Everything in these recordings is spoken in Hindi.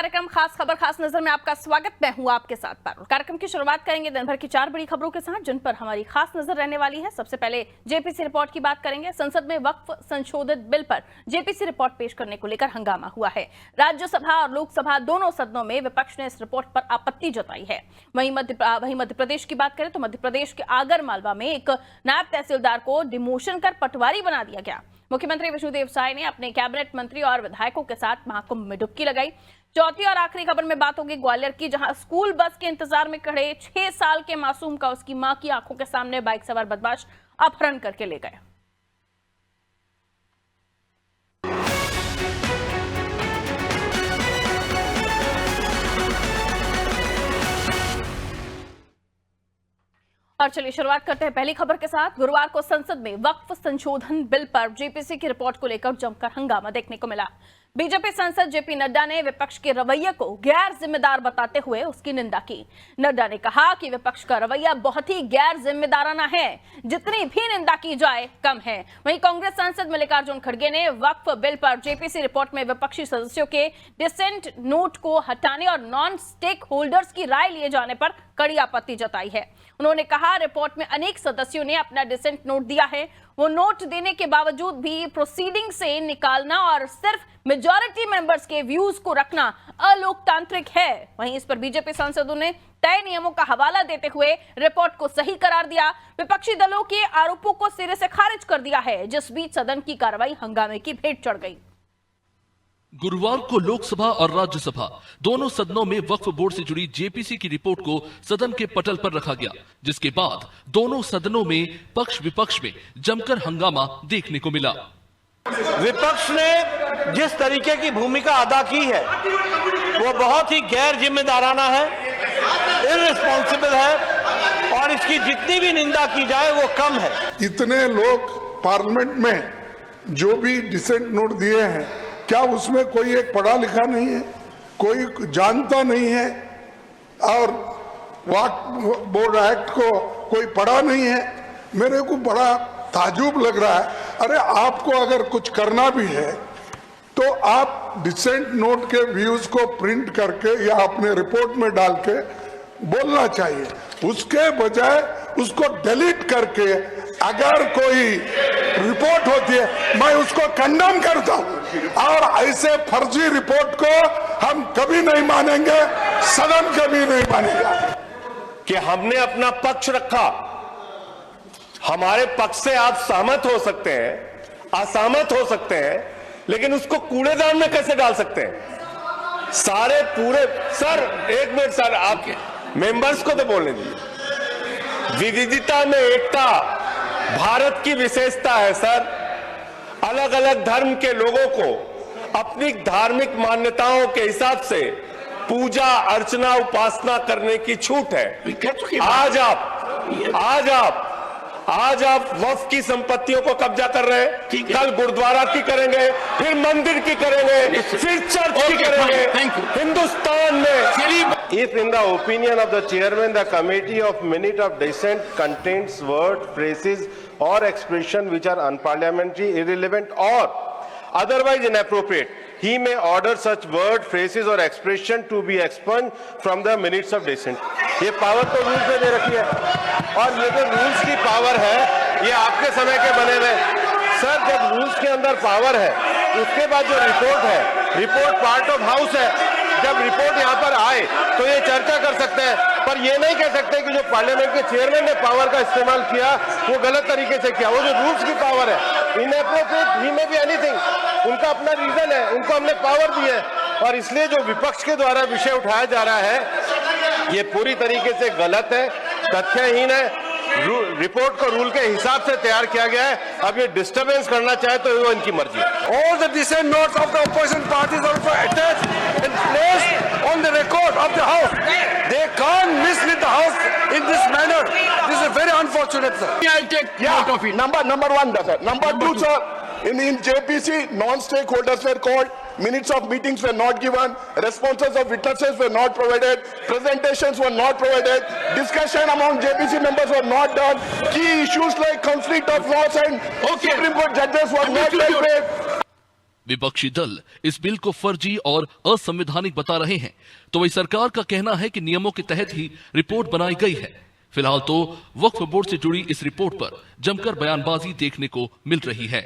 कार्यक्रम खास खबर खास नजर में आपका स्वागत। मैं हूं आपके साथ पारुल। कार्यक्रम की शुरुआत करेंगे दिन भर की 4 बड़ी खबरों के साथ, जिन पर हमारी खास नजर रहने वाली है। सबसे पहले जेपीसी रिपोर्ट की बात करेंगे। संसद में वक्फ संशोधित बिल पर जेपीसी रिपोर्ट पेश करने को लेकर हंगामा हुआ है। राज्यसभा और लोकसभा दोनों सदनों में विपक्ष ने इस रिपोर्ट पर आपत्ति जताई है। वहीं मध्य प्रदेश की बात करें तो मध्य प्रदेश के आगर मालवा में एक नायब तहसीलदार को डिमोशन कर पटवारी बना दिया गया। मुख्यमंत्री विष्णुदेव साय ने अपने कैबिनेट मंत्री और विधायकों के साथ महाकुंभ में डुबकी लगाई। चौथी और आखिरी खबर में बात होगी ग्वालियर की, जहां स्कूल बस के इंतजार में खड़े 6 साल के मासूम का उसकी मां की आंखों के सामने बाइक सवार बदमाश अपहरण करके ले गए। और चलिए शुरुआत करते हैं पहली खबर के साथ। गुरुवार को संसद में वक्फ संशोधन बिल पर जेपीसी की रिपोर्ट को लेकर जमकर हंगामा देखने को मिला। बीजेपी सांसद जेपी नड्डा ने विपक्ष के रवैये को गैर जिम्मेदार बताते हुए उसकी निंदा की। नड्डा ने कहा कि विपक्ष का रवैया बहुत ही गैर जिम्मेदाराना है, जितनी भी निंदा की जाए कम है। वहीं कांग्रेस सांसद मल्लिकार्जुन खड़गे ने वक्फ बिल पर जेपीसी रिपोर्ट में विपक्षी सदस्यों के डिसेंट नोट को हटाने और नॉन स्टेक होल्डर्स की राय लिए जाने पर कड़ी आपत्ति जताई है। उन्होंने कहा, रिपोर्ट में अनेक सदस्यों ने अपना डिसेंट नोट दिया है, वो नोट देने के बावजूद भी प्रोसीडिंग से निकालना और सिर्फ मेजॉरिटी मेंबर्स के व्यूज को रखना अलोकतांत्रिक है। वहीं इस पर बीजेपी सांसदों ने तय नियमों का हवाला देते हुए रिपोर्ट को सही करार दिया। विपक्षी दलों के आरोपों को सिरे से खारिज कर दिया है, जिस बीच सदन की कार्रवाई हंगामे की भेंट चढ़ गई। गुरुवार को लोकसभा और राज्यसभा दोनों सदनों में वक्फ बोर्ड से जुड़ी जेपीसी की रिपोर्ट को सदन के पटल पर रखा गया, जिसके बाद दोनों सदनों में पक्ष विपक्ष में जमकर हंगामा देखने को मिला। विपक्ष ने जिस तरीके की भूमिका अदा की है वो बहुत ही गैर जिम्मेदाराना है, इररिस्पॉन्सिबल है और इसकी जितनी भी निंदा की जाए वो कम है। इतने लोग पार्लियामेंट में जो भी डिसेंट नोट दिए हैं, क्या उसमें कोई एक पढ़ा लिखा नहीं है, कोई जानता नहीं है और वक्फ बोर्ड एक्ट को कोई पढ़ा नहीं है? मेरे को बड़ा ताजुब लग रहा है। अरे आपको अगर कुछ करना भी है तो आप डिसेंट नोट के व्यूज को प्रिंट करके या अपने रिपोर्ट में डाल के बोलना चाहिए, उसके बजाय उसको डिलीट करके अगर कोई रिपोर्ट होती है मैं उसको कंडेम करता हूं और ऐसे फर्जी रिपोर्ट को हम कभी नहीं मानेंगे, सदन कभी नहीं मानेगा। कि हमने अपना पक्ष रखा, हमारे पक्ष से आप सहमत हो सकते हैं, असहमत हो सकते हैं, लेकिन उसको कूड़ेदान में कैसे डाल सकते हैं? सारे पूरे सर एक मिनट सर, आप मेंबर्स को तो बोलने दीजिए। विविधता में एकता भारत की विशेषता है सर। अलग अलग धर्म के लोगों को अपनी धार्मिक मान्यताओं के हिसाब से पूजा अर्चना उपासना करने की छूट है। आज आप वक्फ की संपत्तियों को कब्जा कर रहे हैं, कल गुरुद्वारा की करेंगे, फिर मंदिर की करेंगे, फिर चर्च की करेंगे। हिंदुस्तान में If in the opinion of the chairman the committee of minute of dissent contains word, phrases or expression which are unparliamentary, irrelevant or otherwise inappropriate, he may order such word, phrases or expression to be expunged from the minutes of dissent. ये पावर तो रूल्स में दे रखी है और ये जो रूल्स की पावर है ये आपके समय के बने हुए। सर जब रूल्स के अंदर पावर है उसके बाद जो रिपोर्ट है, रिपोर्ट पार्ट ऑफ हाउस है, जब रिपोर्ट यहाँ पर आए तो ये चर्चा कर सकते हैं, पर ये नहीं कह सकते कि जो पार्लियामेंट के चेयरमैन ने पावर का इस्तेमाल किया वो गलत तरीके से किया। वो जो रूल्स की पावर है, इनएप्रोप्रिएट ही में बी एनीथिंग, उनका अपना रीजन है, उनको हमने पावर दी है और इसलिए जो विपक्ष के द्वारा विषय उठाया जा रहा है ये पूरी तरीके से गलत है, तथ्यहीन है। रिपोर्ट को रूल के हिसाब से तैयार किया गया है। अब ये डिस्टर्बेंस करना चाहे तो वो इनकी मर्जी है। All the dissent notes of the opposition parties are attached and placed on the record of the house. They can't mislead the house in this manner. This is very unfortunate, sir. I'll take note of it. Number one, sir. Number two, sir. In JPC, non-stakeholders were called. Minutes of meetings were not given, responses of witnesses were not provided, presentations were not provided, discussion among JPC members were not done, key issues like conflict of laws and Supreme Court judges were not dealt with. विपक्षी दल इस बिल को फर्जी और असंवैधानिक बता रहे हैं, तो वही सरकार का कहना है कि नियमों के तहत ही रिपोर्ट बनाई गई है। फिलहाल तो वक्फ बोर्ड से जुड़ी इस रिपोर्ट पर जमकर बयानबाजी देखने को मिल रही है।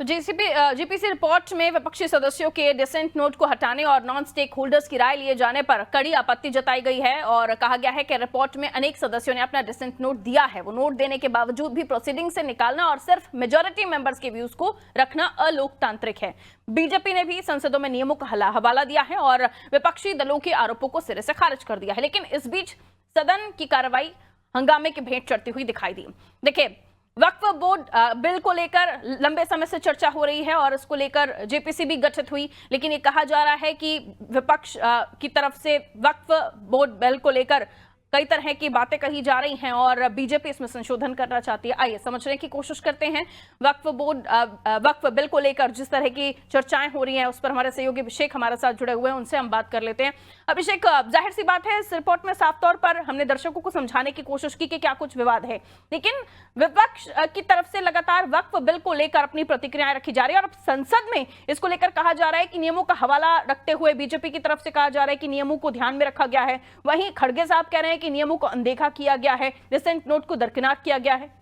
तो जीपीसी रिपोर्ट में विपक्षी सदस्यों के डिसेंट नोट को हटाने और नॉन स्टेक होल्डर्स की राय लिए जाने पर कड़ी आपत्ति जताई गई है और कहा गया है कि रिपोर्ट में अनेक सदस्यों ने अपना डिसेंट नोट दिया है, वो नोट देने के बावजूद भी प्रोसीडिंग से निकालना और सिर्फ मेजॉरिटी मेंबर्स के व्यूज को रखना अलोकतांत्रिक है। बीजेपी ने भी संसदों में नियमों का हवाला दिया है और विपक्षी दलों के आरोपों को सिरे से खारिज कर दिया है, लेकिन इस बीच सदन की कार्रवाई हंगामे की भेंट चढ़ती हुई दिखाई दी। देखिए, वक्फ बोर्ड बिल को लेकर लंबे समय से चर्चा हो रही है और इसको लेकर जेपीसी भी गठित हुई, लेकिन ये कहा जा रहा है कि विपक्ष की तरफ से वक्फ बोर्ड बिल को लेकर कई तरह की बातें कही जा रही हैं और बीजेपी इसमें संशोधन करना चाहती है। आइए समझने की कोशिश करते हैं वक्फ बिल को लेकर जिस तरह की चर्चाएं हो रही हैं उस पर हमारे सहयोगी अभिषेक हमारे साथ जुड़े हुए हैं, उनसे हम बात कर लेते हैं। अभिषेक, जाहिर सी बात है इस रिपोर्ट में साफ तौर पर हमने दर्शकों को समझाने की कोशिश की कि क्या कुछ विवाद है, लेकिन विपक्ष की तरफ से लगातार वक्फ बिल को लेकर अपनी प्रतिक्रियाएं रखी जा रही है और अब संसद में इसको लेकर कहा जा रहा है कि नियमों का हवाला रखते हुए बीजेपी की तरफ से कहा जा रहा है कि नियमों को ध्यान में रखा गया है। वहीं खड़गे साहब कह रहे हैं कि नियमों को अनदेखा किया गया है, डिसेंट नोट को दरकिनार किया गया है।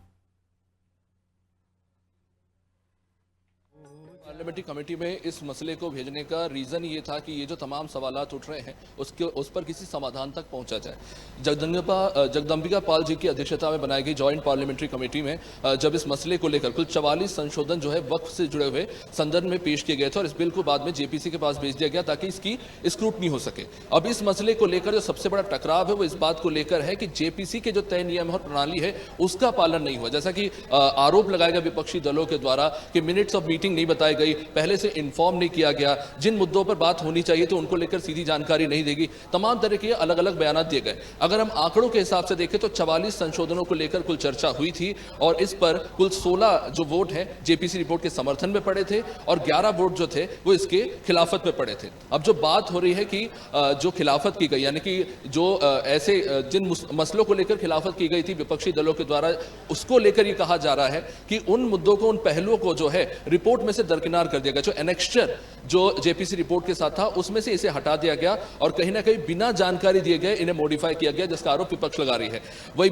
पार्लियामेंट्री कमेटी में इस मसले को भेजने का रीजन ये था कि ये जो तमाम सवालात उठ रहे हैं उस पर किसी समाधान तक पहुंचा जाए। जगदम्बिका पाल जी की अध्यक्षता में बनाई गई जॉइंट पार्लियामेंट्री कमेटी में जब इस मसले को लेकर कुल 44 संशोधन जो है वक्फ से जुड़े हुए संदर्भ में पेश किए गए थे और इस बिल को बाद में जेपीसी के पास भेज दिया गया ताकि इसकी स्क्रूटनी हो सके। अब इस मसले को लेकर जो सबसे बड़ा टकराव है वो इस बात को लेकर है कि जेपीसी के जो तय नियम और प्रणाली है उसका पालन नहीं हुआ। जैसा कि आरोप लगाया गया विपक्षी दलों के द्वारा कि मिनट्स ऑफ मीटिंग नहीं बताई गई, पहले से इन्फॉर्म नहीं किया गया, जिन मुद्दों पर बात होनी चाहिए तो उनको लेकर सीधी जानकारी नहीं देगी, तमाम तरह के अलग अलग बयान दिए गए। अगर हम आंकड़ों के हिसाब से देखें तो 44 संशोधनों को लेकर कुल चर्चा हुई थी और इस पर कुल 16 जो वोट हैं जेपीसी रिपोर्ट के समर्थन में पड़े थे और 11 वोट जो थे वो इसके खिलाफत में पड़े थे। अब जो बात हो रही है कि जो खिलाफत की गई यानी कि जो ऐसे जिन मसलों को लेकर खिलाफत की गई थी विपक्षी दलों के द्वारा, उसको लेकर ये कहा जा रहा है कि उन मुद्दों को, उन पहलुओं को जो है रिपोर्ट में से दरकिनार कर दिया गया। जो एनेक्स्चर जो जेपीसी रिपोर्ट के साथ था उसमें से इसे हटा दिया गया और कहीं ना कहीं बिना जानकारी दिए गए इन्हें मॉडिफाई किया गया, जिसका आरोप विपक्ष लगा रही है। वही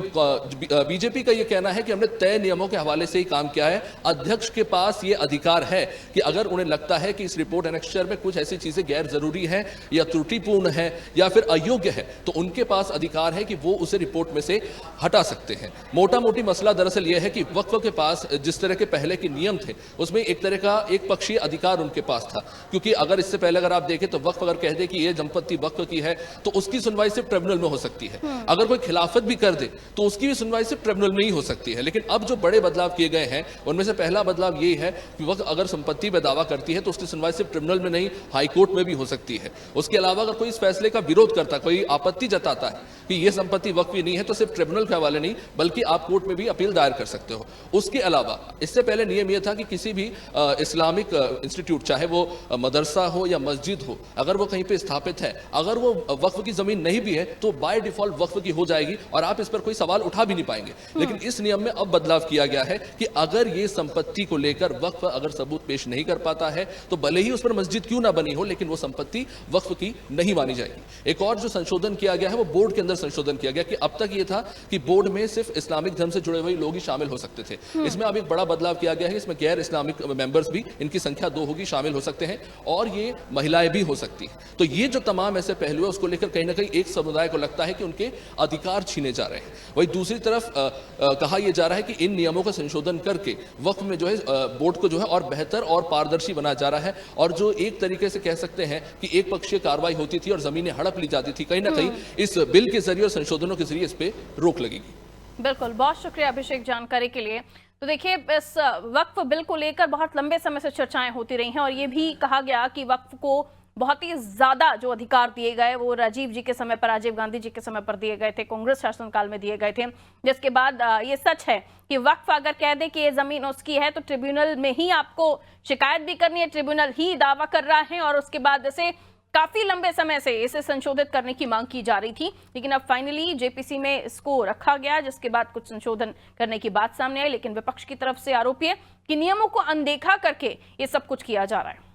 बीजेपी का यह कहना है कि हमने तय नियमों के हवाले से ही काम किया है। अध्यक्ष के पास यह अधिकार है कि अगर उन्हें लगता है कि इस रिपोर्ट एनेक्स्चर में कुछ ऐसी चीजें गैर जरूरी है या त्रुटिपूर्ण है या फिर अयोग्य है तो उनके पास अधिकार है कि वो उसे रिपोर्ट में से हटा सकते हैं। मोटा मोटी मसला दरअसल यह है कि वक्फ के पास जिस तरह के पहले के नियम थे उसमें एक तरह का एक पक्षीय अधिकार उनके पास था, क्योंकि अगर इससे पहले अगर आप देखें तो वक्फ अगर कह दे कि यह संपत्ति वक्फ की है तो उसकी सुनवाई सिर्फ ट्रिब्यूनल में हो सकती है। अगर कोई खिलाफत भी कर दे तो उसकी भी सुनवाई सिर्फ ट्रिब्यूनल में ही हो सकती है। लेकिन अब जो बड़े बदलाव किए गए हैं उनमें से पहला बदलाव यही है कि वक्फ अगर संपत्ति में दावा करती है तो उसकी सुनवाई सिर्फ ट्रिब्यूनल में नहीं हाईकोर्ट में भी हो सकती है। उसके अलावा अगर कोई इस फैसले का विरोध करता, कोई आपत्ति जताता है कि यह संपत्ति वक्फ की नहीं है तो सिर्फ ट्रिब्यूनल के हवाले नहीं बल्कि आप कोर्ट में भी अपील दायर कर सकते हो। उसके अलावा इससे पहले नियम यह था कि किसी भी इस्लामिक इंस्टीट्यूट, चाहे वो मदरसा हो या मस्जिद हो, अगर वो कहीं पे स्थापित है, अगर वो वक्फ की जमीन नहीं भी है तो बाय डिफॉल्ट वक्फ की हो जाएगी और आप इस पर कोई सवाल उठा भी नहीं पाएंगे। लेकिन इस नियम में अब बदलाव किया गया है कि अगर ये संपत्ति को लेकर वक्फ अगर सबूत पेश नहीं कर पाता है तो भले ही उस पर मस्जिद क्यों ना बनी हो लेकिन वो संपत्ति वक्फ की नहीं मानी जाएगी। एक और जो संशोधन किया गया है वो बोर्ड के अंदर संशोधन किया गया कि अब तक ये था कि बोर्ड में सिर्फ इस्लामिक धर्म से जुड़े हुए लोग ही शामिल हो सकते थे। इसमें अब एक बड़ा बदलाव किया गया है, इसमें गैर इस्लामिक मेंबर्स भी, इनकी संख्या 2 होगी, शामिल हो सकते हैं और ये महिलाएं भी हो सकती हैं। तो ये जो तमाम ऐसे पहलू है उसको लेकर कहीं ना कहीं एक समुदाय को लगता है कि उनके अधिकार छीने जा रहे हैं। वही दूसरी तरफ कहा यह जा रहा है कि इन नियमों का संशोधन करके वक्फ में जो है बोर्ड को जो है और बेहतर और पारदर्शी बनाया जा रहा है और जो एक तरीके से कह सकते हैं कि एक पक्षीय कार्रवाई होती थी और जमीनें हड़प ली जाती थी, कहीं ना कहीं इस बिल के जरिए और संशोधनों के जरिए इस पे रोक लगेगी। बिल्कुल, बहुत शुक्रिया अभिषेक जानकारी के लिए। तो देखिए, इस वक्फ बिल को लेकर बहुत लंबे समय से चर्चाएं होती रही हैं और ये भी कहा गया कि वक्फ को बहुत ही ज्यादा जो अधिकार दिए गए वो राजीव जी के समय पर, राजीव गांधी जी के समय पर दिए गए थे, कांग्रेस शासनकाल में दिए गए थे। जिसके बाद ये सच है कि वक्फ अगर कह दे कि ये जमीन उसकी है तो ट्रिब्यूनल में ही आपको शिकायत भी करनी है, ट्रिब्यूनल ही दावा कर रहा है और उसके बाद इसे काफी लंबे समय से इसे संशोधित करने की मांग की जा रही थी, लेकिन अब फाइनली जेपीसी में इसको रखा गया, जिसके बाद कुछ संशोधन करने की बात सामने आई। लेकिन विपक्ष की तरफ से आरोप है कि नियमों को अनदेखा करके ये सब कुछ किया जा रहा है।